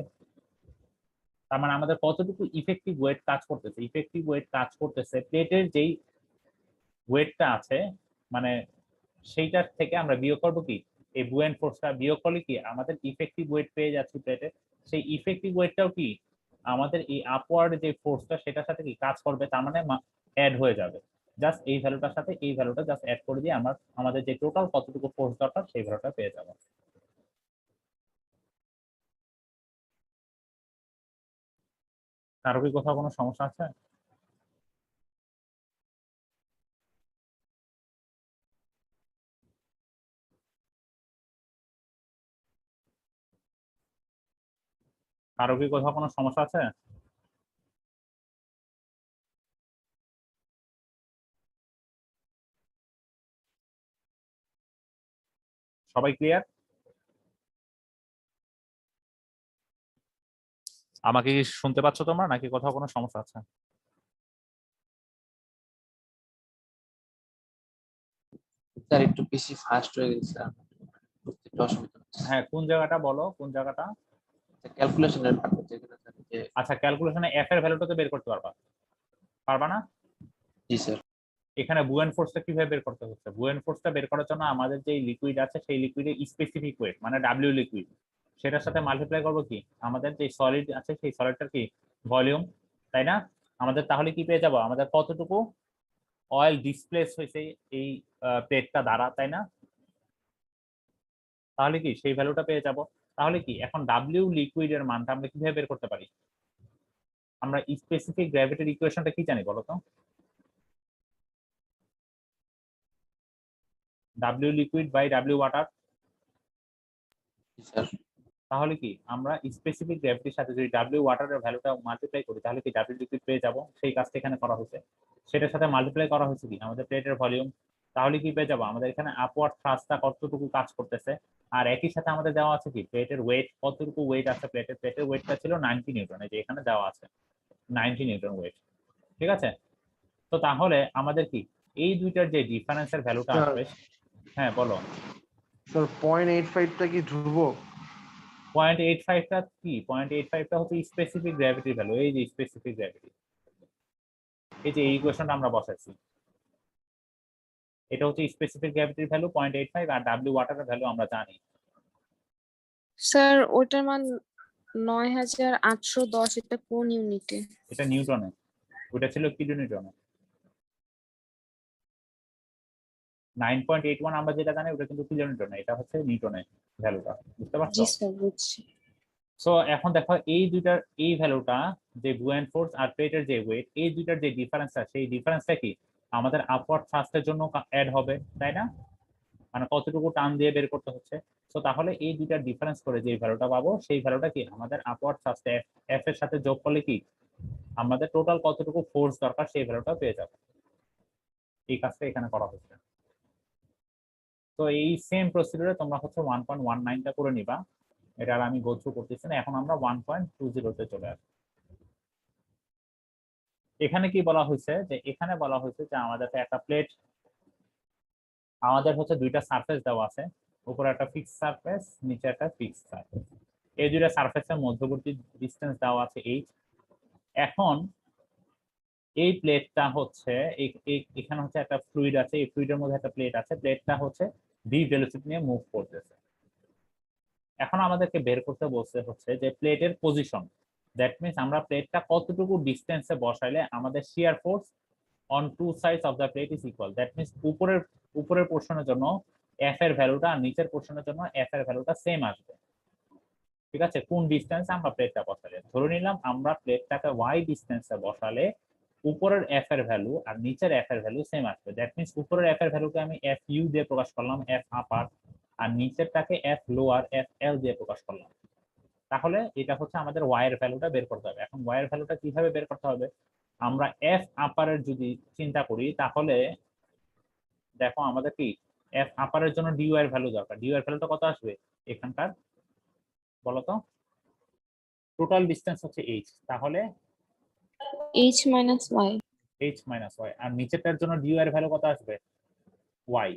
তার মানে আমাদের কতটুকু ইফেক্টিভ ওয়েট কাজ করতেছে? ইফেক্টিভ ওয়েট কাজ করতেছে প্লেটের যেই ওয়েটটা আছে, মানে সেইটার থেকে আমরা বিয়োগ করবো কি এই বুয়েন্ট ফোর্সটা, বিয়োগ করলে কি আমাদের ইফেক্টিভ ওয়েট পেয়ে যাচ্ছি প্লেটে। সেই ইফেক্টিভ ওয়েটটাও কি আমাদের এই আপওয়ার্ড যে ফোর্সটা সেটার সাথে কি কাজ করবে, তার মানে অ্যাড হয়ে যাবে। জাস্ট এই ভ্যালুটার সাথে এই ভ্যালুটা জাস্ট অ্যাড করে দিয়ে আমরা আমাদের যে টোটাল কতটুকু ফোর্স দরকার সেই ভ্যালুটা পেয়ে যাবো। কারো কি কোথাও কোনো সমস্যা আছে? কারো কি কোথাও কোনো সমস্যা আছে? সবাই ক্লিয়ার? আমাকে কি শুনতে পাচ্ছ তোমরা, নাকি কোথাও কোনো সমস্যা আছে? স্যার একটু বেশি ফাস্ট হয়ে গেছে স্যার, বুঝতে একটু অসুবিধা হচ্ছে। হ্যাঁ, কোন জায়গাটা বলো, কোন জায়গাটা? ক্যালকুলেশনের পার্ট যেগুলো স্যার যে আচ্ছা, ক্যালকুলেশনে এফ এর ভ্যালুটা তো বের করতে পারবা না? জি স্যার এখানে বুয়েন ফোর্সটা কিভাবে বের করতে হচ্ছে? বুয়েন ফোর্সটা বের করার জন্য আমাদের যে লিকুইড আছে সেই লিকুইডের স্পেসিফিক ওয়েট মানে ডাব্লিউ লিকুইড, সেটার সাথে মাল্টিপ্লাই করবো কি আমাদের যে সলিড আছে সেই সলিডটার কি ভলিউম, তাই না? আমাদের তাহলে কি পেয়ে যাবো, আমাদের কতটুকু অয়েল ডিসপ্লেস হয়েছে এই প্লেটটা দ্বারা, তাই না? তাহলে কি সেই ভ্যালুটা পেয়ে যাব। তাহলে কি এখন ডাব্লিউ লিকুইডের মানটা আমরা কিভাবে বের করতে পারি? আমরা স্পেসিফিক গ্র্যাভিটির ইকুয়েশনটা কি জানি বলো তো? W liquid by W water. জি স্যার তাহলে কি আমরা স্পেসিফিক গ্র্যাভিটির সাথে যদি ডাব্লিউ ওয়াটারের ভ্যালুটা মাল্টিপ্লাই করি তাহলে কি ডাব্লিউ লিকুইড পেয়ে যাব। সেই কাজটা এখানে করা হয়েছে, সেটার সাথে মাল্টিপ্লাই করা হয়েছে কি আমাদের প্লেটের ভলিউম। তাহলে কি পেয়ে যাবো আমাদের এখানে আপওয়ার্ড থ্রাস্টটা কতটুকু কাজ করতেছে। আর একই সাথে আমাদের দেওয়া আছে কি প্লেটের ওয়েট, কতটুকু ওয়েট আছে প্লেটের ওয়েটটা ছিল 90 নিউটন, এই যে এখানে দেওয়া আছে 90 নিউটন ওয়েট। ঠিক আছে, তো তাহলে আমাদের কি এই দুইটার যে ডিফারেন্সের ভ্যালুটা স্যার আসবে। হ্যাঁ বলো। স্যার 0.85টা কি ধ্রুবক? 0.85টা কি? 0.85টা হচ্ছে স্পেসিফিক গ্র্যাভিটির ভ্যালু, এই যে স্পেসিফিক গ্র্যাভিটি, এই যে এই ইকুয়েশনটা আমরা বসাইছি, এটা হচ্ছে স্পেসিফিক গ্র্যাভিটির ভ্যালু 0.85, আর ডাব্লিউ ওয়াটারের ভ্যালু আমরা জানি। স্যার ওটার মান 9810, এটা কোন ইউনিটে? এটা নিউটনে, ওটা ছিল কিলো নিউটনে। 9.81 আমরা যেটা জানি ওটা কিন্তু কিলো নিউটনে, এটা হচ্ছে নিউটনে ভ্যালুটা, বুঝতে পারছো? জি স্যার বুঝছি। সো এখন দেখো এই দুইটার এই ভ্যালুটা, যে বুয়েন্ট ফোর্স আর প্লেটের যে ওয়েট, এই দুইটার যে ডিফারেন্সটা, সেই ডিফারেন্সটা কি আমাদের আপওয়ার্ড থ্রাস্টের জন্য অ্যাড হবে, তাই না? মানে কতটুকু টান দিয়ে বের করতে হচ্ছে। তো তাহলে এই দুইটার ডিফারেন্স করে যে ভ্যালুটা পাবো সেই ভ্যালুটা কি আমাদের আপওয়ার্ড থ্রাস্ট এফ এর সাথে যোগ করলে কি আমাদের টোটাল কতটুকু ফোর্স দরকার সেই ভ্যালুটা পেয়ে যাবে। এই কাজটা এখানে করা হচ্ছে। তো এই সেম প্রসিডিউরে তোমরা হচ্ছে 1.19টা করে নিবা, এটা আর আমি গো থ্রু করতেছি না। এখন আমরা 1.20তে চলে আসি। এখানে কি বলা হয়েছে, যে এখানে বলা হয়েছে যে আমাদের একটা প্লেট, আমাদের হচ্ছে দুইটা সারফেস দেওয়া আছে, উপরে একটা ফিক্স সারফেস, নিচে একটা ফিক্স সারফেস। এই দুইটা সারফেসের মধ্যবর্তী ডিসটেন্স দেওয়া আছে এইচ। এখন এই প্লেটটা হচ্ছে এখানে হচ্ছে একটা ফ্লুইড আছে, এই ফ্লুইডের মধ্যে একটা প্লেট আছে, প্লেটটা হচ্ছে ভি ভেলোসিটি নিয়ে মুভ করতেছে। এখন আমাদেরকে বের করতে বলতে হচ্ছে যে প্লেটের পজিশন, দ্যাট মিনস আমরা প্লেটটা কতটুকু ডিস্টেন্সে বসাইলে আমাদের shear force on two sides of the plate is equal. That means উপরের পোর্শনের জন্য এফ এর ভ্যালুটা আর নিচের পোর্শনের জন্য এফ এর ভ্যালুটা সেম আসবে। ঠিক আছে, কোন ডিস্টেন্স আমরা প্লেটটা বসালে, ধরে নিলাম আমরা প্লেটটাকে ওয়াই ডিস্টেন্সে বসালে উপরের এফ এর ভ্যালু আর নিচের এফ এর ভ্যালু সেম আসবে। দ্যাট মিনস উপরের এফ এর ভ্যালুকে আমি এফ ইউ দিয়ে প্রকাশ করলাম, এফ আপার, আর নিচেরটাকে এফ লোয়ার, এফ এল দিয়ে প্রকাশ করলাম। তাহলে এটা হচ্ছে আমাদের ওয়াই এর ভ্যালুটা বের করতে হবে। এখন ওয়াই এর ভ্যালুটা কিভাবে বের করতে হবে? আমরা এফ আপারের যদি চিন্তা করি তাহলে দেখো আমাদের কি এফ আপারের জন্য ডিউ এর ভ্যালু দরকার। ডিউ এর ভ্যালুটা কত আসবে এখানকার বলতো? টোটাল ডিসটেন্স হচ্ছে এইচ, তাহলে h minus y। H minus Y. আর নিচেরটার জন্য ডিউ এর ভ্যালু কত আসবে? ওয়াই।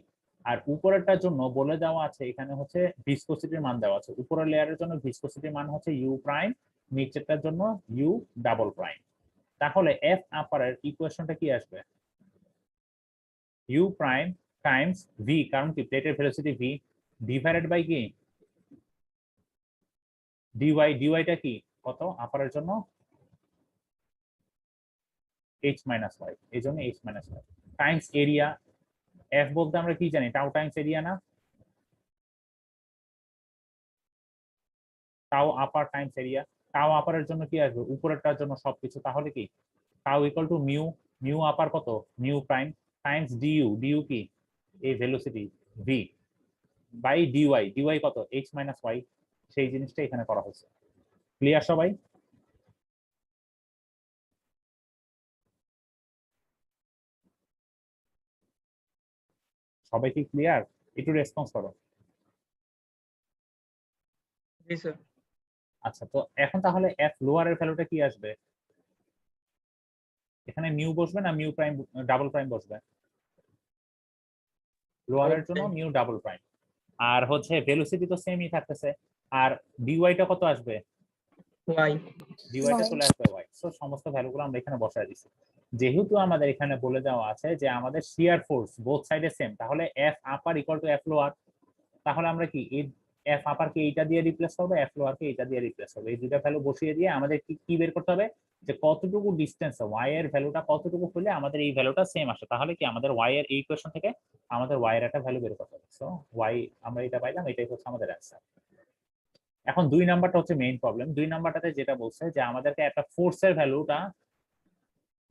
আর উপরেরটার জন্য বলে দেওয়া আছে এখানে হচ্ছে ভিসকোসিটির মান দেওয়া আছে, উপরের লেয়ারের জন্য ভিসকোসিটির মান হচ্ছে ইউ প্রাইম, নিচেরটার জন্য ইউ ডাবল প্রাইম। তাহলে এফ আপারের ইকুয়েশনটা কি আসবে? ইউ প্রাইম টাইমস ভি, কারণ কি প্লেটের ভেলোসিটি ভি, ডিভাইডেড বাই কি ডিওয়াই। ডিওয়াইটা কি কত আপারের জন্য? এইচ মাইনাস ওয়াই, এই জন্য H minus y times area. F বলতে আমরা কি জানি, টাউ টাইমস এরিয়া না? Tau upper times area. Tau আপারের জন্য কি আসবে? উপরেরটার জন্য সবকিছু, তাহলে কি tau equal to mu, mu আপার কত mu prime times du, du কি এই velocity v, by dy, dy কত এইচ মাইনাস ওয়াই। সেই জিনিসটা এখানে করা হয়েছে। ক্লিয়ার সবাই? সবাই কি ক্লিয়ার? একটু রেসপন্স করো। জি স্যার। আচ্ছা, তো এখন তাহলে এফ লোয়ারের ভ্যালুটা কি আসবে? এখানে মিউ বসবে না মিউ প্রাইম ডাবল প্রাইম বসবে? লোয়ারের জন্য মিউ ডাবল প্রাইম। আর হচ্ছে ভেলোসিটি তো সেমই থাকতেছে। আর ডিওয়াইটা কত আসবে? ওয়াই ডিওয়াইটা চলে আসবে ওয়াই। সো সমস্ত ভ্যালুগুলো আমরা এখানে বসায় দিচ্ছি। যেহেতু আমাদের এখানে বলে দেওয়া আছে যে আমাদের শিয়ার ফোর্স বোথ সাইডে সেম, তাহলে F upper equal to F lower. তাহলে আমরা কি এই এফ আপার কে এইটা দিয়ে রিপ্লেস করবো, এফ লোয়ার কে এইটা দিয়ে রিপ্লেস করবো। এই দুইটা ভ্যালু বসিয়ে দিয়ে আমাদের কি বের করতে হবে, যে কতটুকু ডিস্টেন্স ওয়াই এর ভ্যালুটা কতটুকু হলে আমাদের এই ভ্যালুটা সেম আসে। তাহলে কি আমাদের ওয়াই এর এই ইকুয়েশন থেকে আমাদের ওয়াই এর একটা ভ্যালু বের করতে হবে। সো ওয়াই আমরা এটা পাইলাম, এটাই হচ্ছে আমাদের অ্যান্সার। এখন 2 নাম্বারটা হচ্ছে মেইন প্রবলেম। 2 নাম্বারটাতে যেটা বলছে যে আমাদেরকে একটা ফোর্সের ভ্যালুটা,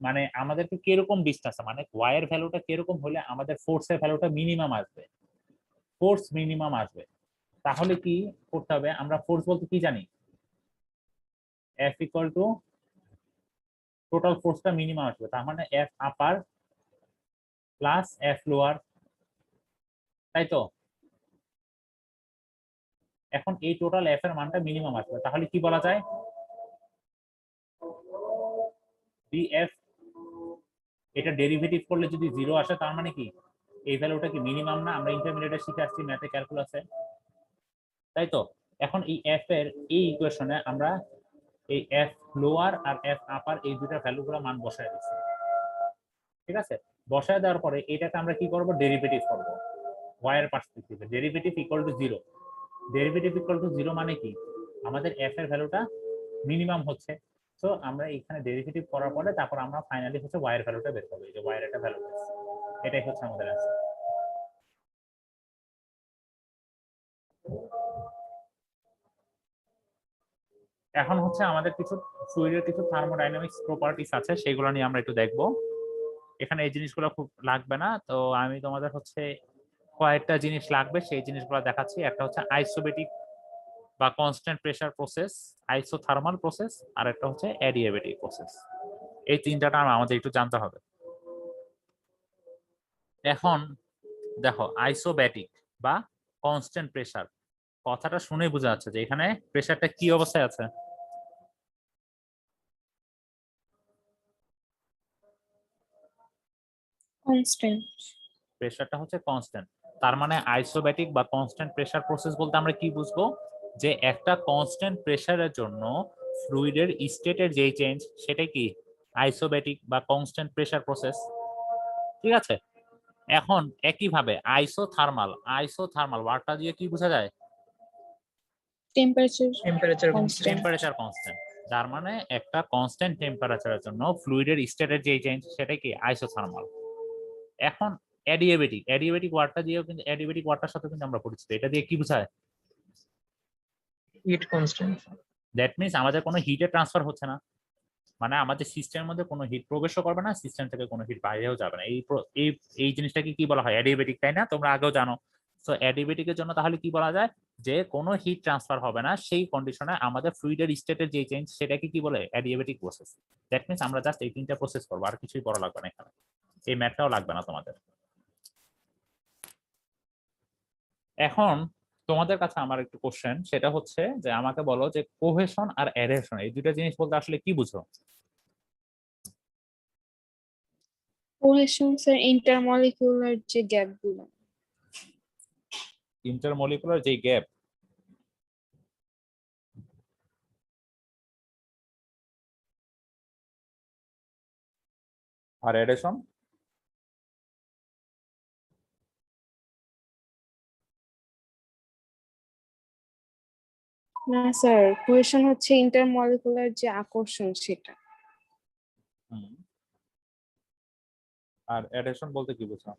মানে আমাদেরকে কিরকম ডিস্টেন্স, মানে ওয়াই এর ভ্যালুটা কিরকম হলে আমাদের ফোর্সের ভ্যালুটা মিনিমাম আসবে, ফোর্স মিনিমাম আসবে। তাহলে কি করতে হবে, আমরা ফোর্স বলতে কি জানি, এফ ইকুয়াল টু টোটাল ফোর্সটা মিনিমাম আসবে, তার মানে F upper plus F lower, তাই তো? এখন এই টোটাল এফ এর মানটা মিনিমাম আসবে, তাহলে কি বলা যায়, ডিএফ এটা ডেরিভেটিভ করলে যদি 0 আসে তার মানে কি এই ভ্যালুটা কি মিনিমাম না? আমরা ইন্টারমিডিয়েটে শিখে আসছি ম্যাথে, ক্যালকুলাসে, তাই তো? এখন এই এফ এর এই ইকুয়েশনে আমরা এই এফ লোয়ার আর এফ আপার এই দুইটা ভ্যালুগুলো মান বসায় দিচ্ছি, ঠিক আছে? বসায় দেওয়ার পরে এটাকে আমরা কি করব, ডেরিভেটিভ করব ওয়াই এর পার্সপেক্টিভে। Derivative equal to 0, derivative equal to 0 মানে কি আমাদের এফ এর ভ্যালুটা মিনিমাম হচ্ছে। সো আমরা এখানে ডেরিভেটিভ করার পরে তারপর আমরা ফাইনালি হচ্ছে ওয়াই এর ভ্যালুটা বের করব, এই যে ওয়াই এর একটা ভ্যালু পেয়েছি, এটাই হচ্ছে আমাদের অ্যান্সার। এখন হচ্ছে আমাদের কিছু ফ্লুইডের কিছু থার্মোডাইনামিক্স প্রপার্টিস আছে, সেগুলো নিয়ে আমরা একটু দেখব। এখানে এই জিনিসগুলো খুব লাগবে না, তো আমি তোমাদের হচ্ছে কয়েকটা জিনিস লাগবে সেই জিনিসগুলো দেখাচ্ছি। একটা হচ্ছে আইসোবেটিক বা constant pressure process, isothermal process, আর একটা হচ্ছে অ্যাডিয়াবেটিক প্রসেস। এই তিনটা টার্ম আমাদের একটু জানতে হবে। এখন দেখো, আইসোব্যাটিক বা কনস্ট্যান্ট প্রেসার কথাটা শুনেই বোঝা যাচ্ছে যে এখানে প্রেসারটা কি অবস্থায় আছে। কনস্ট্যান্ট। প্রেসারটা হচ্ছে কনস্ট্যান্ট। তার মানে আইসোব্যাটিক বা কনস্ট্যান্ট প্রেসার প্রসেস বলতে আমরা কি বুঝবো, যে একটা কনস্ট্যান্ট প্রেসারের জন্য ফ্লুইডের স্টেটের যেই চেঞ্জ সেটা কি আইসোব্যাটিক বা কনস্ট্যান্ট প্রেসার প্রসেস, ঠিক আছে? এখন একইভাবে আইসোথার্মাল ওয়ার্ডটা দিয়ে কি বোঝা যায়, temperature temperature constant. Temperature constant. যার মানে একটা কনস্ট্যান্ট টেম্পারেচারের জন্য ফ্লুইডের স্টেটের যে চেঞ্জ সেটা কি আইসোথার্মাল। এখন অ্যাডিয়াবেটিক ওয়ার্ডটা দিয়েও কিন্তু, অ্যাডিয়াবেটিক ওয়ার্ডটার সাথে কিন্তু আমরা পরিচিত। এটা দিয়ে কি বোঝায়, হিট কনস্ট্যান্ট। দ্যাট মিনস আমাদের কোনো হিটের ট্রান্সফার হচ্ছে না, মানে আমাদের সিস্টেমের মধ্যে কোনো হিট প্রবেশও করবে না, সিস্টেম থেকে কোনো হিট বাইরেও যাবে না। এই জিনিসটাকে কি বলা হয়, অ্যাডিয়াবেটিক, তাই না? তোমরা আগেও জানো। তো অ্যাডিয়াবেটিকের জন্য তাহলে কি বলা যায়, যে কোনো হিট ট্রান্সফার হবে না, সেই কন্ডিশনে আমাদের ফ্লুইডের স্টেটের যে চেঞ্জ সেটাকে কি বলে, অ্যাডিয়াবেটিক প্রসেস। দ্যাট মিনস আমরা জাস্ট এই তিনটা প্রসেস করবো, আর কিছুই করা লাগবে না এখানে, এই ম্যাথটাও লাগবে না তোমাদের। এখন তোমাদের কাছে আমার একটু কোশ্চেন, সেটা হচ্ছে যে আমাকে বলো যে কোহেশন আর অ্যাডহেশন এই দুটো জিনিস বলতে আসলে কি বুঝো? কোহেশন স্যার ইন্টারমলিকুলার যে গ্যাপ গুলো। ইন্টারমলিকুলার যে গ্যাপ, আর অ্যাডহেশন না স্যার, কোহেশন হচ্ছে ইন্টারমলিকুলার যে আকর্ষণ সেটা। আর অ্যাডহেশন বলতে কি বুঝো?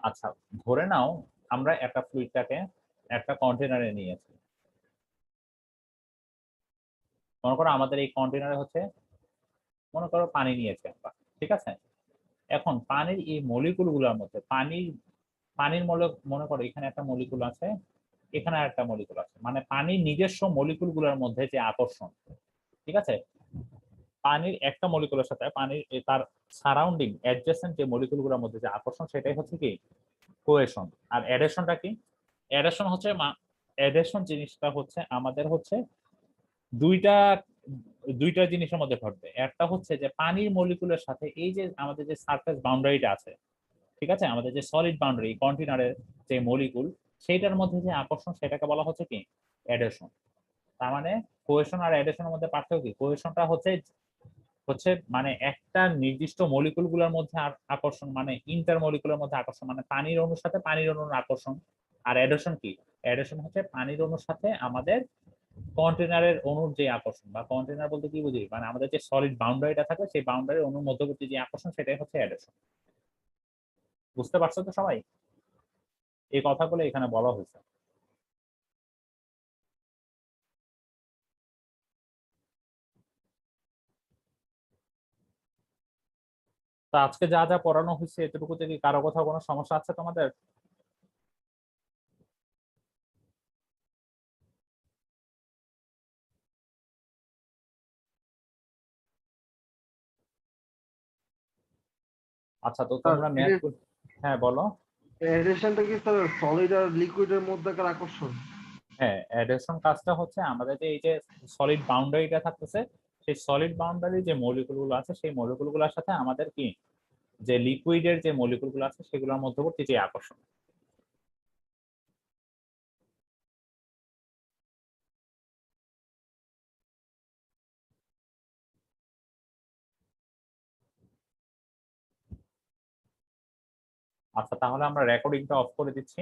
আচ্ছা, ধরে নাও আমরা একটা ফ্লুইডটাকে একটা কন্টেনারে নিয়েছি। মনে করো আমাদের এই কন্টেনারে হচ্ছে, মনে করো পানি নিয়েছি আমরা, ঠিক আছে? এখন পানির এই মলিকুল গুলোর মধ্যে পানির মনে করো এখানে একটা মলিকুল আছে, এখানে একটা মলিকুল আছে, মানে পানির নিজস্ব মলিকুল গুলোর মধ্যে যে আকর্ষণ, ঠিক আছে? পানির একটা মলিকুলের সাথে পানির তার সারাউন্ডিং অ্যাডজেসেন্ট যে মলিকুল গুলোর মধ্যে যে আকর্ষণ, সেটাই হচ্ছে কি কোহেশন। আর অ্যাডহেশনটা কি? অ্যাডহেশন জিনিসটা হচ্ছে আমাদের হচ্ছে দুইটা দুইটা জিনিসের মধ্যে ঘটবে। একটা হচ্ছে যে পানির মলিকুলের সাথে এই যে আমাদের যে সারফেস বাউন্ডারিটা আছে, ঠিক আছে, আমাদের যে সলিড বাউন্ডারি কন্টেনারের যে মলিকুল, সেইটার মধ্যে যে আকর্ষণ সেটাকে বলা হচ্ছে কি অ্যাডেশন। তার মানে কোহেশন আর অ্যাডেশনের মধ্যে পার্থক্য কি? কোহেশনটা হচ্ছে হচ্ছে মানে একটা নির্দিষ্ট মলিকুল গুলোর মধ্যে আকর্ষণ, মানে ইন্টার মলিকুলের মধ্যে আকর্ষণ, মানে পানির অণুর সাথে পানির অণুর আকর্ষণ। আর অ্যাডেশন কি? অ্যাডেশন হচ্ছে পানির অণুর সাথে আমাদের কন্টেনারের অণুর যে আকর্ষণ, বা কন্টেনার বলতে কি বুঝি, মানে আমাদের যে সলিড বাউন্ডারিটা থাকে সেই বাউন্ডারি অণুর মধ্যবর্তী যে আকর্ষণ সেটাই হচ্ছে অ্যাডেশন। বুঝতে পারছো তো সবাই? এই কথাগুলো এখানে বলা হয়েছে। তো আজকে যা যা পড়ানো হয়েছে এতটুকুতে কি কারো কোথাও কোনো সমস্যা আছে তোমাদের? আচ্ছা, তো স্যার তোমরা ম্যাথ, হ্যাঁ বলো। এডিশনটা কি স্যার সলিড আর লিকুইডের মধ্যেকার আকর্ষণ? হ্যাঁ, অ্যাডেশন কাজটা হচ্ছে আমাদের যে এই যে সলিড বাউন্ডারিটা থাকতেছে, সেই সলিড বাউন্ডারি যে মলিকুল গুলো আছে সেই মলিকুল গুলোর সাথে আমাদের কি যে লিকুইডের যে মলিকুল গুলো আছে সেগুলোর মধ্যবর্তী যে আকর্ষণ। আচ্ছা, তাহলে আমরা রেকর্ডিংটা অফ করে দিচ্ছি।